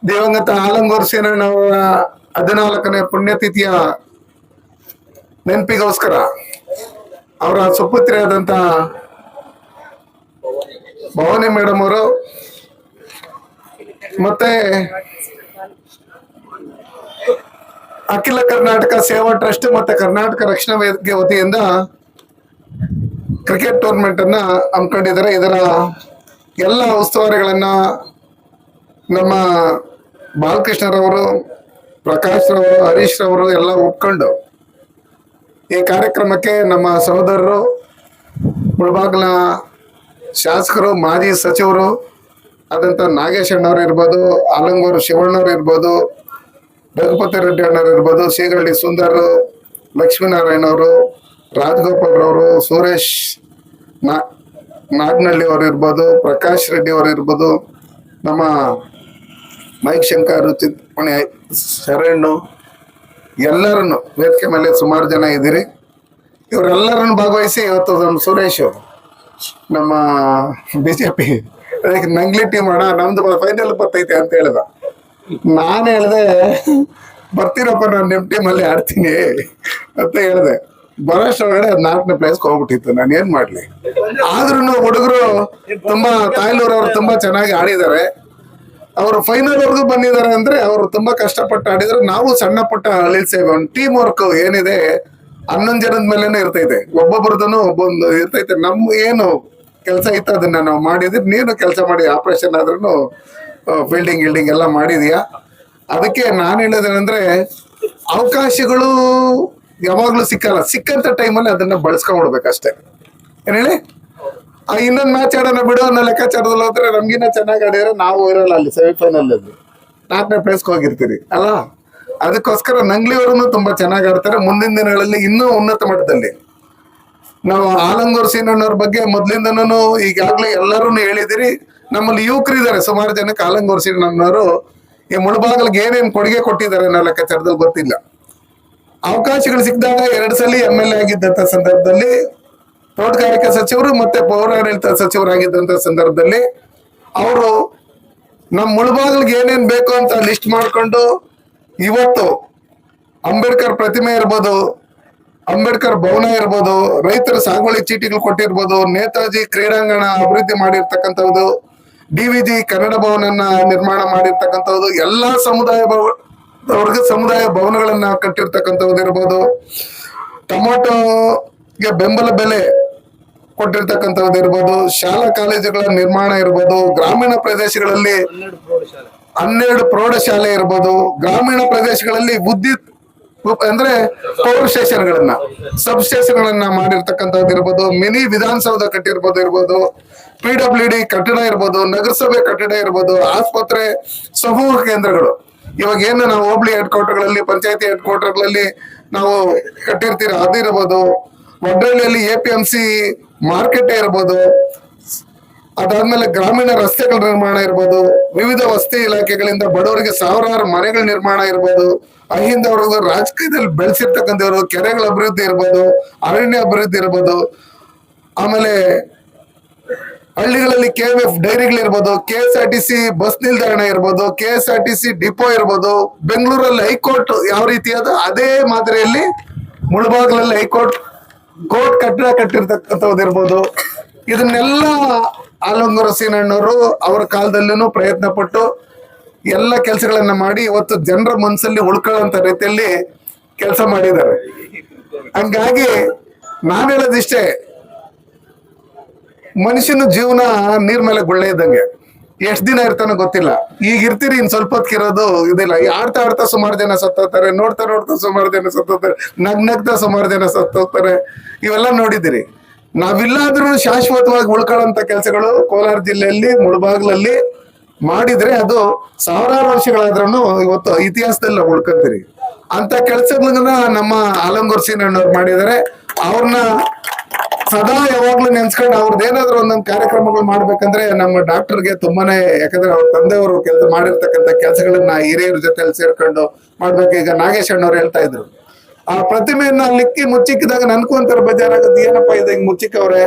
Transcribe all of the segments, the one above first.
ದಿವಂಗತ ಆಲಂಗೂರು ಸೀನಣ್ಣವರ 14ನೇ ಪುಣ್ಯತಿಥಿಯ ನೆನಪಿಗೋಸ್ಕರ ಅವರ ಸುಪುತ್ರಿಯಾದಂತ ಭವಾನಿ ಮೇಡಮ್ ಅವರು ಮತ್ತೆ ಅಖಿಲ ಕರ್ನಾಟಕ ಸೇವಾ ಟ್ರಸ್ಟ್ ಮತ್ತೆ ಕರ್ನಾಟಕ ರಕ್ಷಣಾ ವೇದಿಕೆ ವತಿಯಿಂದ ಕ್ರಿಕೆಟ್ ಟೂರ್ನಮೆಂಟ್ ಅನ್ನ ಹಮ್ಮಿಕೊಂಡಿದ್ದಾರೆ. ಇದರ ಎಲ್ಲ ಉಸ್ತುವಾರಿಗಳನ್ನ ನಮ್ಮ ಬಾಲಕೃಷ್ಣರವರು, ಪ್ರಕಾಶ್ ರವರು, ಹರೀಶ್ ರವರು ಎಲ್ಲ ಒಪ್ಕೊಂಡು ಈ ಕಾರ್ಯಕ್ರಮಕ್ಕೆ ನಮ್ಮ ಸಹೋದರರು, ಮುಳಬಾಗಿಲ ಶಾಸಕರು, ಮಾಜಿ ಸಚಿವರು ಆದಂತ ನಾಗೇಶ್ ಅಣ್ಣವ್ರು ಇರ್ಬೋದು, ಆಲಂಗೂರು ಶಿವಣ್ಣವ್ರು ಇರ್ಬೋದು, ರಘುಪತಿ ರೆಡ್ಡಿ ಅಣ್ಣವ್ರು ಇರ್ಬೋದು, ಶ್ರೀಗಳ್ಳಿ ಸುಂದರ್, ಲಕ್ಷ್ಮೀನಾರಾಯಣ ಅವರು, ರಾಜಗೋಪಾಲ್ ರವರು, ಸುರೇಶ್ ನಾಗನಹಳ್ಳಿ ಅವರು ಇರ್ಬೋದು, ಪ್ರಕಾಶ್ ರೆಡ್ಡಿ ಅವರು ಇರ್ಬೋದು, ನಮ್ಮ ಮೈಕ್ ಶಂಕರ್, ಚಿಂತಮಣಿ ಶರಣು, ಎಲ್ಲರನ್ನು ವೇದಿಕೆ ಮೇಲೆ ಸುಮಾರು ಜನ ಇದ್ದೀರಿ. ಇವರೆಲ್ಲರನ್ನು ಭಾಗವಹಿಸಿ ಇವತ್ತು ನಮ್ಮ ಸುರೇಶ್ ನಮ್ಮ ಬಿಜೆಪಿ ಅದಕ್ಕೆ ನಂಗ್ಲಿ ಟೀಮ್ ಅಣ್ಣ ನಮ್ದು ಫೈನಲ್ ಬರ್ತೈತೆ ಅಂತ ಹೇಳ್ದ. ನಾನು ಹೇಳ್ದೆ ಬರ್ತೀರಪ್ಪ, ನಾನು ನಿಮ್ ಟೀಮಲ್ಲಿ ಆಡ್ತೀನಿ ಅಂತ ಹೇಳ್ದೆ. ಬರೋಷ್ಟೊಳಗಡೆ 4ನೇ ಪ್ಲೇಸ್ಗೆ ಹೋಗ್ಬಿಟ್ಟಿತ್ತು. ನಾನು ಏನ್ ಮಾಡ್ಲಿ? ಆದ್ರೂ ಹುಡುಗರು ತುಂಬಾ ತಾಯ್ಲೂರವ್ರು ತುಂಬಾ ಚೆನ್ನಾಗಿ ಆಡಿದ್ದಾರೆ. ಅವರು ಫೈನಲ್ ವರ್ಗೂ ಬಂದಿದ್ದಾರೆ ಅಂದ್ರೆ ಅವರು ತುಂಬಾ ಕಷ್ಟಪಟ್ಟು ಆಡಿದ್ರು. ನಾವು ಸಣ್ಣ ಪುಟ್ಟ ಅಳಿಲ್ಸೇವೆ. ಒಂದು ಟೀಮ್ ವರ್ಕ್ ಏನಿದೆ 11 ಜನದ ಮೇಲೆನೆ ಇರ್ತೈತೆ, ಒಬ್ಬೊಬ್ರದನು ಒಬ್ಬೊಂದು ಇರ್ತೈತೆ. ನಮ್ಮ ಏನು ಕೆಲಸ ಇತ್ತು ಅದನ್ನ ನಾವು ಮಾಡಿದ್ವಿ. ನೀನು ಕೆಲಸ ಮಾಡಿ ಆಪರೇಷನ್ ಆದ್ರೂ ಫೀಲ್ಡಿಂಗ್ ಗಿಲ್ಡಿಂಗ್ ಎಲ್ಲ ಮಾಡಿದೀಯಾ. ಅದಕ್ಕೆ ನಾನು ಹೇಳೋದೇನಂದ್ರೆ ಅವಕಾಶಗಳು ಯಾವಾಗ್ಲೂ ಸಿಕ್ಕಲ್ಲ. ಸಿಕ್ಕಂತ ಟೈಮಲ್ಲಿ ಅದನ್ನ ಬಳಸ್ಕೊಂಡ್ಬಿಡ್ಬೇಕಷ್ಟೇ. ಏನ್ ಹೇಳಿ? ಇನ್ನೊಂದು ಮ್ಯಾಚ್ ಆಡೋಣ ಬಿಡು ಅನ್ನೋ ಲೆಕ್ಕಾಚಾರದಲ್ಲಿ ಹೋದ್ರೆ ನಮ್ಗಿನ್ನ ಚೆನ್ನಾಗಿ ಆಡಿದ್ರೆ ನಾವು ಇರಲ್ಲ ಅಲ್ಲಿ ಸೆಮಿಫೈನಲ್ ಅಲ್ಲಿ 4ನೇ ಪ್ಲೇಸ್ಗೆ ಹೋಗಿರ್ತೀರಿ ಅಲ್ಲ. ಅದಕ್ಕೋಸ್ಕರ ನಂಗ್ಲಿಯವರನ್ನು ತುಂಬಾ ಚೆನ್ನಾಗಿ ಆಡ್ತಾರೆ. ಮುಂದಿನ ದಿನಗಳಲ್ಲಿ ಇನ್ನೂ ಉನ್ನತ ಮಟ್ಟದಲ್ಲಿ ನಾವು ಆಲಂಗೂರು ಸೀನಣ್ಣವ್ರ ಬಗ್ಗೆ ಮೊದ್ಲಿಂದನೂ ಈಗಾಗ್ಲೇ ಎಲ್ಲರೂ ಹೇಳಿದಿರಿ. ನಮ್ಮಲ್ಲಿ ಯುವಕರು ಇದ್ದಾರೆ ಸುಮಾರು ಜನಕ್ಕೆ. ಆಲಂಗೂರು ಸೀನಣ್ಣವರು ಈ ಮುಳಬಾಗಿಲಿಗೆ ಏನೇನು ಕೊಡುಗೆ ಕೊಟ್ಟಿದ್ದಾರೆ ಅನ್ನೋ ಲೆಕ್ಕಾಚಾರದಲ್ಲಿ ಗೊತ್ತಿಲ್ಲ. ಅವಕಾಶಗಳು ಸಿಕ್ಕಿದಾಗ 2 ಸಲ MLA ಆಗಿದ್ದಂತ ಸಂದರ್ಭದಲ್ಲಿ, ತೋಟಗಾರಿಕಾ ಸಚಿವರು ಮತ್ತೆ ಪೌರಾಡಳಿತ ಸಚಿವರಾಗಿದ್ದಂತ ಸಂದರ್ಭದಲ್ಲಿ ಅವರು ನಮ್ಮ ಮುಳಬಾಗಿಲಿಗೆ ಏನೇನ್ ಬೇಕು ಅಂತ ಲಿಸ್ಟ್ ಮಾಡ್ಕೊಂಡು ಇವತ್ತು ಅಂಬೇಡ್ಕರ್ ಪ್ರತಿಮೆ ಇರ್ಬೋದು, ಅಂಬೇಡ್ಕರ್ ಭವನ ಇರ್ಬೋದು, ರೈತರ ಸಾಗುವಳಿ ಚೀಟಿಗಳು ಕೊಟ್ಟಿರ್ಬೋದು, ನೇತಾಜಿ ಕ್ರೀಡಾಂಗಣ ಅಭಿವೃದ್ಧಿ ಮಾಡಿರ್ತಕ್ಕಂಥದ್ದು, DVG ಕನ್ನಡ ಭವನನ್ನ ನಿರ್ಮಾಣ ಮಾಡಿರ್ತಕ್ಕಂಥದ್ದು, ಎಲ್ಲಾ ಸಮುದಾಯ ಭವನಗಳನ್ನ ಕಟ್ಟಿರ್ತಕ್ಕಂಥದ್ದು ಇರ್ಬೋದು, ಟೊಮೊಟೊಗೆ ಬೆಂಬಲ ಬೆಲೆ ಕೊಟ್ಟಿರ್ತಕ್ಕಂಥದ್ದು ಇರ್ಬೋದು, ಶಾಲಾ ಕಾಲೇಜುಗಳ ನಿರ್ಮಾಣ ಇರ್ಬೋದು, ಗ್ರಾಮೀಣ ಪ್ರದೇಶಗಳಲ್ಲಿ 12 ಪ್ರೌಢಶಾಲೆ ಇರ್ಬೋದು, ಗ್ರಾಮೀಣ ಪ್ರದೇಶಗಳಲ್ಲಿ ವಿದ್ಯುತ್ ಅಂದ್ರೆ ಪವರ್ ಸ್ಟೇಷನ್ಗಳನ್ನ, ಸಬ್ ಸ್ಟೇಷನ್ಗಳನ್ನ ಮಾಡಿರ್ತಕ್ಕಂಥದ್ದು ಇರ್ಬೋದು, ಮಿನಿ ವಿಧಾನಸೌಧ ಕಟ್ಟಿರ್ಬೋದು, PWD ಕಟ್ಟಡ ಇರ್ಬೋದು, ನಗರಸಭೆ ಕಟ್ಟಡ ಇರ್ಬೋದು, ಆಸ್ಪತ್ರೆ, ಸಮೂಹ ಕೇಂದ್ರಗಳು. ಇವಾಗ ಏನು ನಾವು ಹೋಬಳಿ ಹೆಡ್ ಕ್ವಾರ್ಟರ್ಗಳಲ್ಲಿ, ಪಂಚಾಯತಿ ಹೆಡ್ ಕ್ವಾರ್ಟರ್ಗಳಲ್ಲಿ ನಾವು ಕಟ್ಟಿರ್ತೀರ ಅದಿರ್ಬೋದು, ಒಡ್ರಳ್ಳಿಯಲ್ಲಿ APMC ಮಾರ್ಕೆಟ್ ಇರ್ಬೋದು, ಅದಾದ್ಮೇಲೆ ಗ್ರಾಮೀಣ ರಸ್ತೆಗಳ ನಿರ್ಮಾಣ ಇರ್ಬೋದು, ವಿವಿಧ ವಸತಿ ಇಲಾಖೆಗಳಿಂದ ಬಡವರಿಗೆ ಸಾವಿರಾರು ಮನೆಗಳ ನಿರ್ಮಾಣ ಇರ್ಬೋದು, ಅಹಿಂದವರೆಗೂ ರಾಜಕೀಯದಲ್ಲಿ ಬೆಳೆಸಿರ್ತಕ್ಕಂಥವ್ರು, ಕೆರೆಗಳ ಅಭಿವೃದ್ಧಿ ಇರ್ಬೋದು, ಅರಣ್ಯ ಅಭಿವೃದ್ಧಿ ಇರ್ಬೋದು, ಆಮೇಲೆ ಹಳ್ಳಿಗಳಲ್ಲಿ KVF ಡೈರಿಗಳಿರ್ಬೋದು, KSRTC ಬಸ್ ನಿಲ್ದಾಣ ಇರ್ಬೋದು, KSRTC ಡಿಪೋ ಇರ್ಬೋದು, ಬೆಂಗಳೂರಲ್ಲಿ ಹೈಕೋರ್ಟ್ ಯಾವ ರೀತಿ ಅದ ಅದೇ ಮಾದರಿಯಲ್ಲಿ ಮುಳಬಾಗಿಲಲ್ಲಿ ಹೈಕೋರ್ಟ್ ಕಟ್ಟಡ ಕಟ್ಟಿರ್ತಕ್ಕಂಥದ್ದು ಇರ್ಬೋದು. ಇದನ್ನೆಲ್ಲ ಆಲಂಗೂರು ಸೀನಣ್ಣವರು ಅವರ ಕಾಲದಲ್ಲೂ ಪ್ರಯತ್ನ ಪಟ್ಟು ಎಲ್ಲ ಕೆಲಸಗಳನ್ನ ಮಾಡಿ ಇವತ್ತು ಜನರ ಮನಸ್ಸಲ್ಲಿ ಉಳ್ಕೊಳ್ಳೋಂತ ರೀತಿಯಲ್ಲಿ ಕೆಲಸ ಮಾಡಿದ್ದಾರೆ. ಹಂಗಾಗಿ ನಾನು ಹೇಳೋದಿಷ್ಟೇ, ಮನುಷ್ಯನ ಜೀವನ ನೀರ್ ಮೇಲೆ ಗುಳ್ಳೆ ಇದ್ದಂಗೆ. ಎಷ್ಟ್ ದಿನ ಇರ್ತಾನೋ ಗೊತ್ತಿಲ್ಲ. ಈಗ ಇರ್ತೀರಿ, ಇನ್ ಸ್ವಲ್ಪ ಹೊತ್ತಿರೋದು ಇದಿಲ್ಲ. ಆಡ್ತಾ ಸುಮಾರು ಜನ ಸತ್ತೋಗ್ತಾರೆ, ನೋಡ್ತಾ ಸುಮಾರು ಜನ ಸತ್ತೋಗ್ತಾರೆ, ನಗ್ನಗ್ತಾ ಸುಮಾರು ಜನ ಸತ್ತೋಗ್ತಾರೆ. ಇವೆಲ್ಲ ನೋಡಿದಿರಿ. ನಾವಿಲ್ಲಾದ್ರೂ ಶಾಶ್ವತವಾಗಿ ಉಳ್ಕೊಳ್ಳೋಂತ ಕೆಲಸಗಳು ಕೋಲಾರ ಜಿಲ್ಲೆಯಲ್ಲಿ ಮುಳಬಾಗಿಲಲ್ಲಿ ಮಾಡಿದ್ರೆ ಅದು ಸಾವಿರಾರು ವರ್ಷಗಳಾದ್ರೂ ಇವತ್ತು ಇತಿಹಾಸದಲ್ಲಿ ನಾವು ಉಳ್ಕೊಂತೀರಿ. ಅಂತ ಕೆಲಸಗಳನ್ನ ನಮ್ಮ ಆಲಂಗೂರು ಸೀನಣ್ಣವ್ರು ಮಾಡಿದ್ದಾರೆ. ಅವ್ರನ್ನ ಸದಾ ಯಾವಾಗ್ಲೂ ನೆನ್ಸ್ಕೊಂಡು ಅವ್ರದ್ದೇನಾದ್ರೂ ಒಂದೊಂದು ಕಾರ್ಯಕ್ರಮಗಳು ಮಾಡ್ಬೇಕಂದ್ರೆ ನಮ್ಮ ಡಾಕ್ಟರ್ಗೆ ತುಂಬಾನೇ, ಯಾಕಂದ್ರೆ ಅವ್ರ ತಂದೆಯವರು ಮಾಡಿರ್ತಕ್ಕಂಥ ಕೆಲಸಗಳನ್ನ ಹಿರಿಯರ ಜೊತೆ ಸೇರ್ಕೊಂಡು ಮಾಡ್ಬೇಕು. ಈಗ ನಾಗೇಶ್ ಅಣ್ಣವ್ರು ಹೇಳ್ತಾ ಇದ್ರು, ಆ ಪ್ರತಿಮೆಯನ್ನ ಲಿಕ್ಕಿ ಮುಚ್ಚಿಕ್ಕಿದಾಗ ನನ್ಕು ಒಂಥರ ಬೇಜಾರಾಗತ್ತೆ. ಏನಪ್ಪಾ ಇದು ಹಿಂಗ್ ಮುಚ್ಚಿಕ್ಕವ್ರೆ,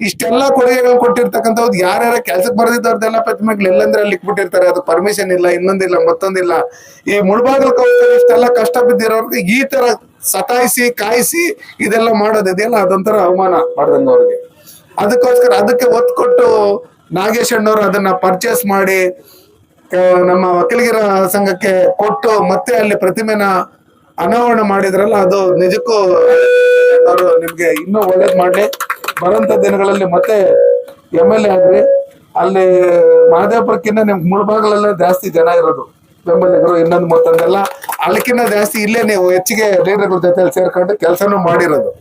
ಇಷ್ಟೆಲ್ಲ ಕೊಡುಗೆಗಳು ಕೊಟ್ಟಿರ್ತಕ್ಕಂಥವ್ರು ಯಾರ್ಯಾರ ಕೆಲ್ಸಕ್ಕೆ ಬರೆದಿದ್ದವ್ರದ್ದೆಲ್ಲ ಪ್ರತಿಮೆಗಳು ಎಲ್ಲಂದ್ರೆ ಅಲ್ಲಿ ಇಟ್ಬಿಟ್ಟಿರ್ತಾರೆ. ಅದು ಪರ್ಮಿಷನ್ ಇಲ್ಲ, ಇನ್ನೊಂದಿಲ್ಲ, ಮತ್ತೊಂದಿಲ್ಲ. ಈ ಮುಳ್ಬಾಗಿಲು ಇಷ್ಟೆಲ್ಲ ಕಷ್ಟ ಬಿದ್ದಿರೋರ್ಗೆ ಈ ತರ ಸತಾಯಿಸಿ ಕಾಯಿಸಿ ಇದೆಲ್ಲ ಮಾಡೋದು ಇದೆಯಲ್ಲ ಅದೊಂಥರ ಅವಮಾನ ಮಾಡ್ದಂಗ ಅವ್ರಿಗೆ. ಅದಕ್ಕೋಸ್ಕರ ಅದಕ್ಕೆ ಒತ್ತು ಕೊಟ್ಟು ನಾಗೇಶ್ ಅಣ್ಣವ್ರು ಅದನ್ನ ಪರ್ಚೇಸ್ ಮಾಡಿ ನಮ್ಮ ವಕೀಲಗಿರ ಸಂಘಕ್ಕೆ ಕೊಟ್ಟು ಮತ್ತೆ ಅಲ್ಲಿ ಪ್ರತಿಮೆನ ಅನಾವರಣ ಮಾಡಿದ್ರಲ್ಲ, ಅದು ನಿಜಕ್ಕೂ ಅವರು ನಿಮ್ಗೆ ಇನ್ನೂ ಒಳ್ಳೇದ್ ಮಾಡ್ಲಿ. ಬರೋಂಥ ದಿನಗಳಲ್ಲಿ ಮತ್ತೆ MLA ಆದ್ರಿ. ಅಲ್ಲಿ ಮಹದೇವಪುರಕ್ಕಿಂತ ನಿಮ್ಗೆ ಮುಳ್ಬಾಗಲೆಲ್ಲ ಜಾಸ್ತಿ ಜನ ಇರೋದು, ಬೆಂಬಲಿಗರು ಇನ್ನೊಂದು ಮತ್ತೊಂದೆಲ್ಲ. ಅಲ್ಲಿಕ್ಕಿಂತ ಜಾಸ್ತಿ ಇಲ್ಲೇ ನೀವು ಹೆಚ್ಚಿಗೆ ಲೀಡರ್ಗಳ ಜೊತೆ ಸೇರ್ಕೊಂಡು ಕೆಲಸನೂ ಮಾಡಿರೋದು.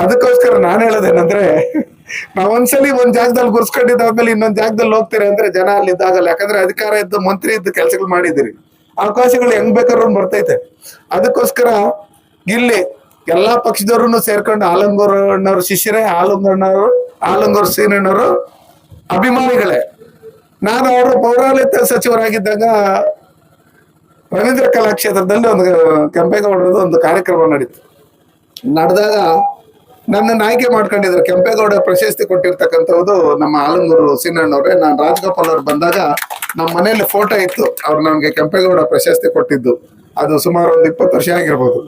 ಅದಕ್ಕೋಸ್ಕರ ನಾನು ಹೇಳೋದೇನಂದ್ರೆ, ನಾವೊಂದ್ಸಲಿ ಒಂದ್ ಜಾಗದಲ್ಲಿ ಗುರ್ಸ್ಕೊಂಡಿದ್ದಾದ್ಮೇಲೆ ಇನ್ನೊಂದ್ ಜಾಗದಲ್ಲಿ ಹೋಗ್ತೀರಿ ಅಂದ್ರೆ ಜನ ಅಲ್ಲಿ ಇದ್ದಾಗಲ್ಲ. ಯಾಕಂದ್ರೆ ಅಧಿಕಾರ ಇದ್ದು ಮಂತ್ರಿ ಇದ್ದು ಕೆಲಸಗಳು ಮಾಡಿದಿರಿ, ಅವಕಾಶಗಳು ಹೆಂಗ್ ಬೇಕಾದ್ರೂ ಬರ್ತೈತೆ. ಅದಕ್ಕೋಸ್ಕರ ಇಲ್ಲಿ ಎಲ್ಲಾ ಪಕ್ಷದವ್ರು ಸೇರ್ಕೊಂಡು ಆಲಂಗೂರ್ ಅಣ್ಣವ್ರ ಶಿಷ್ಯರೇ, ಆಲಂಗೂರ್ ಸೀನಣ್ಣವರು ಅಭಿಮಾನಿಗಳೇ. ನಾನು ಅವರು ಪೌರಾಡಳಿತ ಸಚಿವರಾಗಿದ್ದಾಗ ರವೀಂದ್ರ ಕಲಾಕ್ಷೇತ್ರದಲ್ಲಿ ಒಂದು ಕೆಂಪೇಗೌಡರದ್ದು ಒಂದು ಕಾರ್ಯಕ್ರಮ ನಡೆದಾಗ ನನ್ನನ್ನು ಆಯ್ಕೆ ಮಾಡ್ಕೊಂಡಿದ್ರು. ಕೆಂಪೇಗೌಡ ಪ್ರಶಸ್ತಿ ಕೊಟ್ಟಿರ್ತಕ್ಕಂಥದ್ದು ನಮ್ಮ ಆಲಂಗೂರು ಸೀನಣ್ಣವ್ರೆ. ನಾನು ರಾಜಗೋಪಾಲ್ ಅವ್ರು ಬಂದಾಗ ನಮ್ಮ ಮನೆಯಲ್ಲಿ ಫೋಟೋ ಇತ್ತು, ಅವ್ರು ನನ್ಗೆ ಕೆಂಪೇಗೌಡ ಪ್ರಶಸ್ತಿ ಕೊಟ್ಟಿದ್ದು. ಅದು ಸುಮಾರು ಒಂದು 20 ವರ್ಷ ಆಗಿರ್ಬೋದು.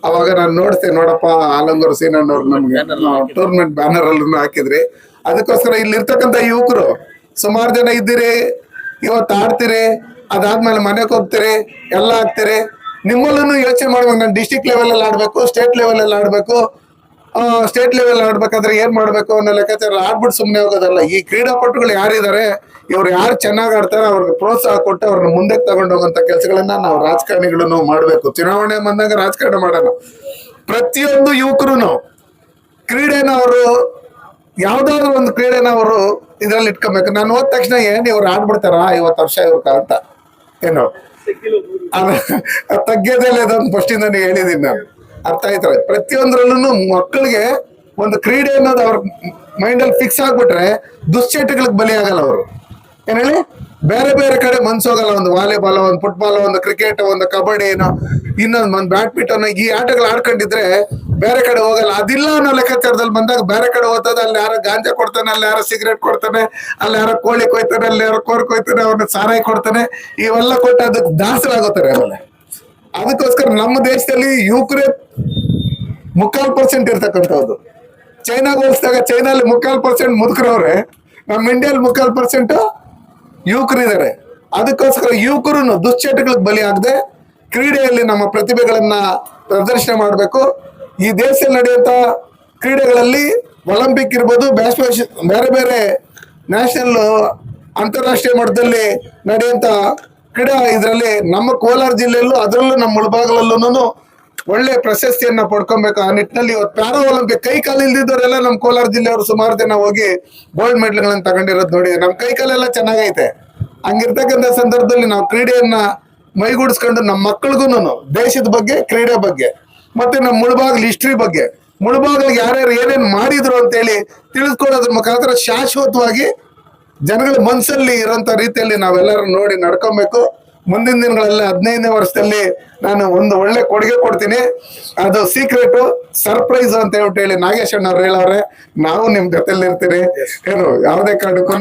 ಅವಾಗ ನಾನು ನೋಡಪ್ಪ ಆಲಂಗೂರು ಸೀನಣ್ಣವ್ರು ನಮ್ಗೆ ಟೂರ್ನಮೆಂಟ್ ಬ್ಯಾನರ್ ಅಲ್ಲೂ ಹಾಕಿದ್ರಿ. ಅದಕ್ಕೋಸ್ಕರ ಇಲ್ಲಿ ಇರ್ತಕ್ಕಂಥ ಯುವಕರು ಸುಮಾರು ಜನ ಇದ್ದೀರಿ, ಇವತ್ತು ಆಡ್ತೀರಿ, ಅದಾದ್ಮೇಲೆ ಮನೆಗೆ ಹೋಗ್ತೀರಿ, ಎಲ್ಲ ಆಗ್ತೀರಿ. ನಿಮ್ಮಲ್ಲೂ ಯೋಚನೆ ಮಾಡ್ಬೇಕು, ನಾನು ಡಿಸ್ಟಿಕ್ ಲೆವೆಲ್ ಅಲ್ಲಿ ಆಡ್ಬೇಕು, ಸ್ಟೇಟ್ ಲೆವೆಲ್ ಅಲ್ಲಿ ಆಡ್ಬೇಕು. ಸ್ಟೇಟ್ ಲೆವೆಲ್ ಆಡ್ಬೇಕಾದ್ರೆ ಏನ್ ಮಾಡ್ಬೇಕು ಅನ್ನೋ ಲೆಕ್ಕಾಚಾರ ಆಡ್ಬಿಟ್ಟು ಸುಮ್ಮನೆ ಹೋಗೋದಲ್ಲ. ಈ ಕ್ರೀಡಾಪಟುಗಳು ಯಾರಿದ್ದಾರೆ, ಇವ್ರು ಯಾರು ಚೆನ್ನಾಗಿ ಆಡ್ತಾರೆ ಅವ್ರಿಗೆ ಪ್ರೋತ್ಸಾಹ ಕೊಟ್ಟು ಅವ್ರನ್ನ ಮುಂದೆ ತಗೊಂಡು ಹೋಗುವಂತ ಕೆಲಸಗಳನ್ನ ನಾವು ರಾಜಕಾರಣಿಗಳನ್ನು ಮಾಡ್ಬೇಕು. ಚುನಾವಣೆ ಬಂದಾಗ ರಾಜಕಾರಣ ಮಾಡೋಣ. ಪ್ರತಿಯೊಂದು ಯುವಕರು ಕ್ರೀಡೆನ ಅವರು ಯಾವ್ದಾದ್ರು ಒಂದು ಕ್ರೀಡೆನ ಅವರು ಇದ್ರಲ್ಲಿ ಇಟ್ಕೊಬೇಕು. ನಾನು ಹೋದ ತಕ್ಷಣ ಏನ್ ಇವ್ರು ಆಡ್ಬಿಡ್ತಾರ 50 ವರ್ಷ ಇವ್ರ ಅಂತ ಏನೋ ತಗ್ಗದಲ್ಲೇ ಅದೊಂದು ಫಸ್ಟ್ ಇಂದ ಹೇಳಿದೀನಿ ನಾನು. ಅರ್ಥ ಆಯ್ತಾರೆ. ಪ್ರತಿಯೊಂದ್ರಲ್ಲೂ ಮಕ್ಕಳಿಗೆ ಒಂದು ಕ್ರೀಡೆ ಅನ್ನೋದು ಅವ್ರ ಮೈಂಡಲ್ಲಿ ಫಿಕ್ಸ್ ಆಗ್ಬಿಟ್ರೆ ದುಶ್ಚಟಗಳಿಗೆ ಬಲಿ ಆಗಲ್ಲ ಅವರು. ಏನ್ ಹೇಳಿ, ಬೇರೆ ಬೇರೆ ಕಡೆ ಮನ್ಸೋಗಲ್ಲ. ಒಂದು ವಾಲಿಬಾಲ್, ಒಂದು ಫುಟ್ಬಾಲ್, ಒಂದು ಕ್ರಿಕೆಟ್, ಒಂದು ಕಬಡ್ಡಿ, ಇನ್ನೊಂದು ಬ್ಯಾಡ್ಮಿಂಟನ್, ಈ ಆಟಗಳು ಆಡ್ಕೊಂಡಿದ್ರೆ ಬೇರೆ ಕಡೆ ಹೋಗಲ್ಲ. ಅದಿಲ್ಲ ಅನ್ನೋ ಲೆಕ್ಕಾಚಾರದಲ್ಲಿ ಬಂದಾಗ ಬೇರೆ ಕಡೆ ಹೋಗ್ತದೆ. ಅಲ್ಲಿ ಯಾರೋ ಗಾಂಜಾ ಕೊಡ್ತಾನೆ, ಅಲ್ಲಿ ಯಾರೋ ಸಿಗರೇಟ್ ಕೊಡ್ತಾನೆ, ಅಲ್ಲಿ ಯಾರೋ ಕೋಳಿ ಕೊಯ್ತಾನೆ, ಅಲ್ಲಿ ಯಾರೋ ಕೋರ್ ಕೊಯ್ತಾನೆ, ಅವ್ರನ್ನ ಸಾರಾಯಿ ಕೊಡ್ತಾನೆ. ಇವೆಲ್ಲ ಕೊಟ್ಟು ಅದಕ್ಕೆ ದಾಸರಾಗೋತಾರೆ ಆಮೇಲೆ. ಅದಕ್ಕೋಸ್ಕರ ನಮ್ಮ ದೇಶದಲ್ಲಿ ಯುವಕರೇ 3.25% ಇರ್ತಕ್ಕಂಥದ್ದು. ಚೈನಾಗ ಹೋಲಿಸಿದಾಗ ಚೈನಲ್ಲಿ 3.25% ಮುದುಕರವ್ರೆ, ನಮ್ಮ ಇಂಡಿಯಲ್ಲಿ 3.25% ಯುವಕರಿದ್ದಾರೆ. ಅದಕ್ಕೋಸ್ಕರ ಯುವಕರು ದುಶ್ಚಟಗಳಿಗೆ ಬಲಿ ಆಗದೆ ಕ್ರೀಡೆಯಲ್ಲಿ ನಮ್ಮ ಪ್ರತಿಭೆಗಳನ್ನ ಪ್ರದರ್ಶನ ಮಾಡಬೇಕು. ಈ ದೇಶದಲ್ಲಿ ನಡೆಯುವಂತ ಕ್ರೀಡೆಗಳಲ್ಲಿ ಒಲಿಂಪಿಕ್ ಇರ್ಬೋದು, ಬೇರೆ ಬೇರೆ ನ್ಯಾಷನಲ್ ಅಂತಾರಾಷ್ಟ್ರೀಯ ಮಟ್ಟದಲ್ಲಿ ನಡೆಯುವಂತ ಕ್ರೀಡಾ ಇದರಲ್ಲಿ ನಮ್ಮ ಕೋಲಾರ ಜಿಲ್ಲೆಯಲ್ಲೂ ಅದರಲ್ಲೂ ನಮ್ಮ ಮುಳಬಾಗಲಲ್ಲೂ ಒಳ್ಳೆ ಪ್ರಶಸ್ತಿಯನ್ನ ಪಡ್ಕೊಬೇಕು. ಆ ನಿಟ್ಟಿನಲ್ಲಿ ಇವತ್ತು ಪ್ಯಾರಾ ಒಲಿಂಪಿಕ್ ಕೈ ಕಾಲು ಇಲ್ದಿದ್ದವರೆಲ್ಲ ನಮ್ಮ ಕೋಲಾರ ಜಿಲ್ಲೆಯವರು ಸುಮಾರು ಜನ ಹೋಗಿ ಗೋಲ್ಡ್ ಮೆಡಲ್ಗಳನ್ನ ತಗೊಂಡಿರೋದು ನೋಡಿದೆ. ನಮ್ಮ ಕೈ ಕಾಲೆಲ್ಲ ಚೆನ್ನಾಗೈತೆ. ಹಂಗಿರ್ತಕ್ಕಂಥ ಸಂದರ್ಭದಲ್ಲಿ ನಾವು ಕ್ರೀಡೆಯನ್ನ ಮೈಗೂಡಿಸ್ಕೊಂಡು ನಮ್ಮ ಮಕ್ಕಳಿಗೂ ದೇಶದ ಬಗ್ಗೆ, ಕ್ರೀಡೆ ಬಗ್ಗೆ, ಮತ್ತೆ ನಮ್ಮ ಮುಳಬಾಗಿಲು ಹಿಸ್ಟ್ರಿ ಬಗ್ಗೆ, ಮುಳಬಾಗಿಲಿಗೆ ಯಾರ್ಯಾರು ಏನೇನು ಮಾಡಿದ್ರು ಅಂತೇಳಿ ತಿಳಿದುಕೊಳ್ಳೋದ್ರ ಮುಖಾಂತರ ಶಾಶ್ವತವಾಗಿ ಜನಗಳ ಮನಸ್ಸಲ್ಲಿ ಇರೋಂಥ ರೀತಿಯಲ್ಲಿ ನಾವೆಲ್ಲರೂ ನೋಡಿ ನಡ್ಕೊಬೇಕು. ಮುಂದಿನ ದಿನಗಳಲ್ಲಿ 15ನೇ ವರ್ಷದಲ್ಲಿ ನಾನು ಒಂದು ಒಳ್ಳೆ ಕೊಡುಗೆ ಕೊಡ್ತೀನಿ. ಅದು ಸೀಕ್ರೆಟ್ ಸರ್ಪ್ರೈಸ್ ಅಂತ ಹೇಳಿ ನಾಗೇಶ್ ಅಣ್ಣವ್ರು ಹೇಳವ್ರೆ. ನಾವು ನಿಮ್ ಜೊತೆಲಿ ಇರ್ತೀರಿ. ಏನು ಯಾವುದೇ ಕಾರಣಕ್ಕೂ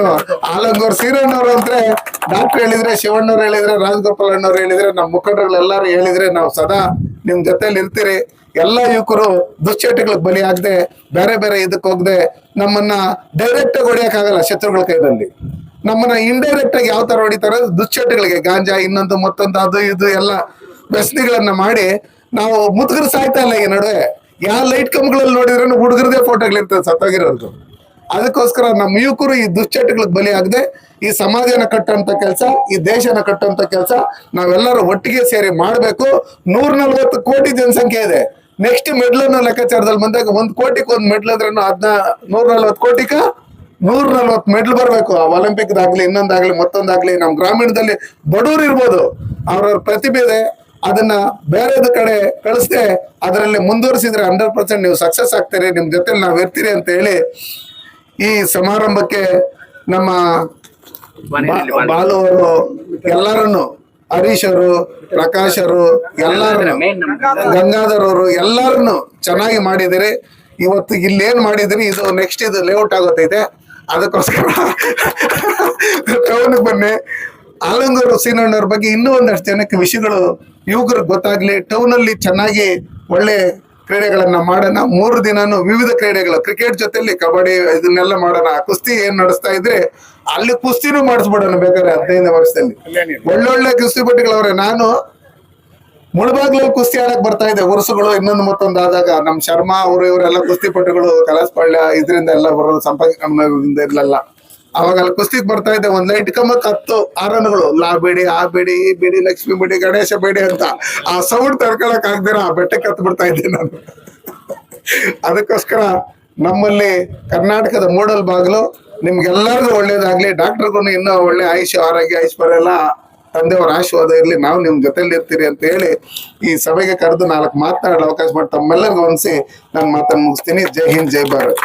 ಆಲಂಗೂರ್ ಸೀರಣ್ಣವ್ರು ಅಂದ್ರೆ ಡಾಕ್ಟರ್ ಹೇಳಿದ್ರೆ, ಶಿವಣ್ಣವ್ರು ಹೇಳಿದ್ರೆ, ರಾಜಗೋಪಾಲ್ ಅಣ್ಣವ್ರು ಹೇಳಿದ್ರೆ, ನಮ್ಮ ಮುಖಂಡರುಗಳೆಲ್ಲರೂ ಹೇಳಿದ್ರೆ ನಾವು ಸದಾ ನಿಮ್ ಜೊತೆಲಿ ಇರ್ತೀರಿ. ಎಲ್ಲ ಯುವಕರು ದುಶ್ಚಟಗಳಿಗೆ ಬಲಿ ಆಗದೆ, ಬೇರೆ ಬೇರೆ ಇದಕ್ಕೆ ಹೋಗದೆ, ನಮ್ಮನ್ನ ಡೈರೆಕ್ಟ್ ಆಗಿ ಹೊಡಿಯಕ್ಕಾಗಲ್ಲ ಶತ್ರುಗಳ ಕೈದಲ್ಲಿ. ನಮ್ಮನ್ನ ಇಂಡೈರೆಕ್ಟ್ ಆಗಿ ಯಾವ ತರ ಹೊಡಿತಾರೆ, ದುಶ್ಚಟಗಳಿಗೆ, ಗಾಂಜಾ, ಇನ್ನೊಂದು ಮತ್ತೊಂದು, ಅದು ಇದು ಎಲ್ಲ ವ್ಯಸನಿಗಳನ್ನ ಮಾಡಿ ನಾವು ಮುದುಗರು ಸಾಯ್ತಾ ಇಲ್ಲ. ಈ ನಡುವೆ ಯಾವ ಲೈಟ್ ಕಂಬಗಳಲ್ಲಿ ನೋಡಿದ್ರೆ ಹುಡುಗರದೇ ಫೋಟೋಗಳಿರ್ತದೆ ಸತ್ತೋಗಿರೋದು. ಅದಕ್ಕೋಸ್ಕರ ನಮ್ಮ ಯುವಕರು ಈ ದುಶ್ಚಟಗಳಿಗೆ ಬಲಿ ಆಗದೆ ಈ ಸಮಾಜನ ಕಟ್ಟುವಂತ ಕೆಲಸ, ಈ ದೇಶನ ಕಟ್ಟುವಂತ ಕೆಲಸ ನಾವೆಲ್ಲರೂ ಒಟ್ಟಿಗೆ ಸೇರಿ ಮಾಡಬೇಕು. 140 ಕೋಟಿ ಜನಸಂಖ್ಯೆ ಇದೆ. ನೆಕ್ಸ್ಟ್ ಮೆಡ್ಲ್ ಅನ್ನೋ ಲೆಕ್ಕಾಚಾರದಲ್ಲಿ ಬಂದಾಗ 1 ಕೋಟಿಗೆ 1 ಮೆಡ್ಲ್ ಅಂದ್ರೆ 140 ಕೋಟಿಗ 140 ಮೆಡ್ಲ್ ಬರ್ಬೇಕು. ಆ ಒಲಿಂಪಿಕ್ ದಾಗ್ಲಿ, ಇನ್ನೊಂದಾಗ್ಲಿ, ಮತ್ತೊಂದಾಗ್ಲಿ. ನಮ್ಮ ಗ್ರಾಮೀಣದಲ್ಲಿ ಬಡವರು ಇರ್ಬೋದು, ಅವ್ರವ್ರ ಪ್ರತಿಭೆ ಇದೆ, ಅದನ್ನ ಬೇರೆದ ಕಡೆ ಕಳಿಸ್ದೆ ಅದರಲ್ಲಿ ಮುಂದುವರಿಸಿದ್ರೆ 100% ನೀವು ಸಕ್ಸಸ್ ಆಗ್ತೀರಿ. ನಿಮ್ ಜೊತೆಲಿ ನಾವ್ ಇರ್ತೀರಿ ಅಂತ ಹೇಳಿ ಈ ಸಮಾರಂಭಕ್ಕೆ ನಮ್ಮ ಬಾಲು ಅವರು, ಎಲ್ಲರನ್ನು, ಹರೀಶ್ ಅವರು, ಪ್ರಕಾಶ್ ಅವರು, ಎಲ್ಲಾರು, ಗಂಗಾಧರ್ ಅವರು, ಎಲ್ಲರನ್ನು ಚೆನ್ನಾಗಿ ಮಾಡಿದಿರಿ. ಇವತ್ತು ಇಲ್ಲೇನ್ ಮಾಡಿದ್ರಿ ಇದು ನೆಕ್ಸ್ಟ್ ಇದು ಲೇಔಟ್ ಆಗೋತೈತೆ, ಅದಕ್ಕೋಸ್ಕರ ಟೌನ್ಗೆ ಬನ್ನಿ. ಆಲಂಗೂರು ಸೀನಣ್ಣವ್ರ ಬಗ್ಗೆ ಇನ್ನೂ ಒಂದಷ್ಟು ಜನಕ್ಕೆ ವಿಷಯಗಳು ಯುವಕರಿಗೆ ಗೊತ್ತಾಗ್ಲಿ, ಟೌನ್ ಅಲ್ಲಿ ಚೆನ್ನಾಗಿ ಒಳ್ಳೆ ಕ್ರೀಡೆಗಳನ್ನ ಮಾಡೋಣ. 3 ದಿನಾನು ವಿವಿಧ ಕ್ರೀಡೆಗಳು, ಕ್ರಿಕೆಟ್ ಜೊತೆಲಿ ಕಬಡ್ಡಿ ಇದನ್ನೆಲ್ಲ ಮಾಡೋಣ. ಕುಸ್ತಿ ಏನ್ ನಡೆಸ್ತಾ ಇದ್ರೆ ಅಲ್ಲಿ ಕುಸ್ತಿನೂ ಮಾಡಿಸ್ಬಿಡೋಣ ಬೇಕಾದ್ರೆ 15 ವರ್ಷದಲ್ಲಿ. ಒಳ್ಳೊಳ್ಳೆ ಕುಸ್ತಿಪಟುಗಳವ್ರೆ. ನಾನು ಮುಳಬಾಗ್ಲಲ್ಲಿ ಕುಸ್ತಿ ಆಡಕ್ ಬರ್ತಾ ಇದೆ ಉರುಸುಗಳು ಇನ್ನೊಂದು ಮತ್ತೊಂದು ಆದಾಗ. ನಮ್ ಶರ್ಮಾ ಅವರು ಇವರೆಲ್ಲ ಕುಸ್ತಿಪಟುಗಳು ಕಲಾಸಪಾಳ್ಯ ಇದರಿಂದ ಎಲ್ಲ ಬರೋದು ಸಂಪರ್ಕದಿಂದ ಇರ್ಲಿಲ್ಲ. ಅವಾಗ ಅಲ್ಲಿ ಕುಸ್ತಿಗೆ ಬರ್ತಾ ಇದ್ದೆ. ಒಂದ್ ಲೈಟ್ ಕಂಬಕ್ಕೆ 10 ಆರನ್ಗಳು, ಲಾ ಬೇಡಿ, ಆ ಬೇಡಿ, ಈ ಬೇಡಿ, ಲಕ್ಷ್ಮಿ ಬೇಡಿ, ಗಣೇಶ ಬೇಡಿ ಅಂತ ಆ ಸೌಂಡ್ ತಡ್ಕೊಳಕ್ ಆಗ್ದಿರ ಆ ಬೆಟ್ಟಕ್ಕೆ ಹತ್ತು ಬಿಡ್ತಾ ಇದ್ದೆ ನಾನು. ಅದಕ್ಕೋಸ್ಕರ ನಮ್ಮಲ್ಲಿ ಕರ್ನಾಟಕದ ಮೂಡಲ್ ಬಾಗ್ಲು ನಿಮ್ಗೆಲ್ಲರಿಗೂ ಒಳ್ಳೇದಾಗ್ಲಿ. ಡಾಕ್ಟರ್ಗೂ ಇನ್ನೂ ಒಳ್ಳೆ ಆಯುಷ್ಯ, ಆರೋಗ್ಯ, ಐಶ್ವರ್ಯ ಎಲ್ಲ ತಂದೆಯವರ ಆಶೀರ್ವಾದ ಇರ್ಲಿ. ನಾವು ನಿಮ್ ಜೊತೆಲಿ ಇರ್ತೀರಿ ಅಂತ ಹೇಳಿ ಈ ಸಭೆಗೆ ಕರೆದು 4 ಮಾತನಾಡಲು ಅವಕಾಶ ಮಾಡಿ ತಮ್ಮೆಲ್ಲರಿಗೂ ಅನ್ಸಿ ನಾನು ಮಾತನ್ನು ಮುಗಿಸ್ತೀನಿ. ಜೈ ಹಿಂದ್, ಜೈ ಭಾರತ್.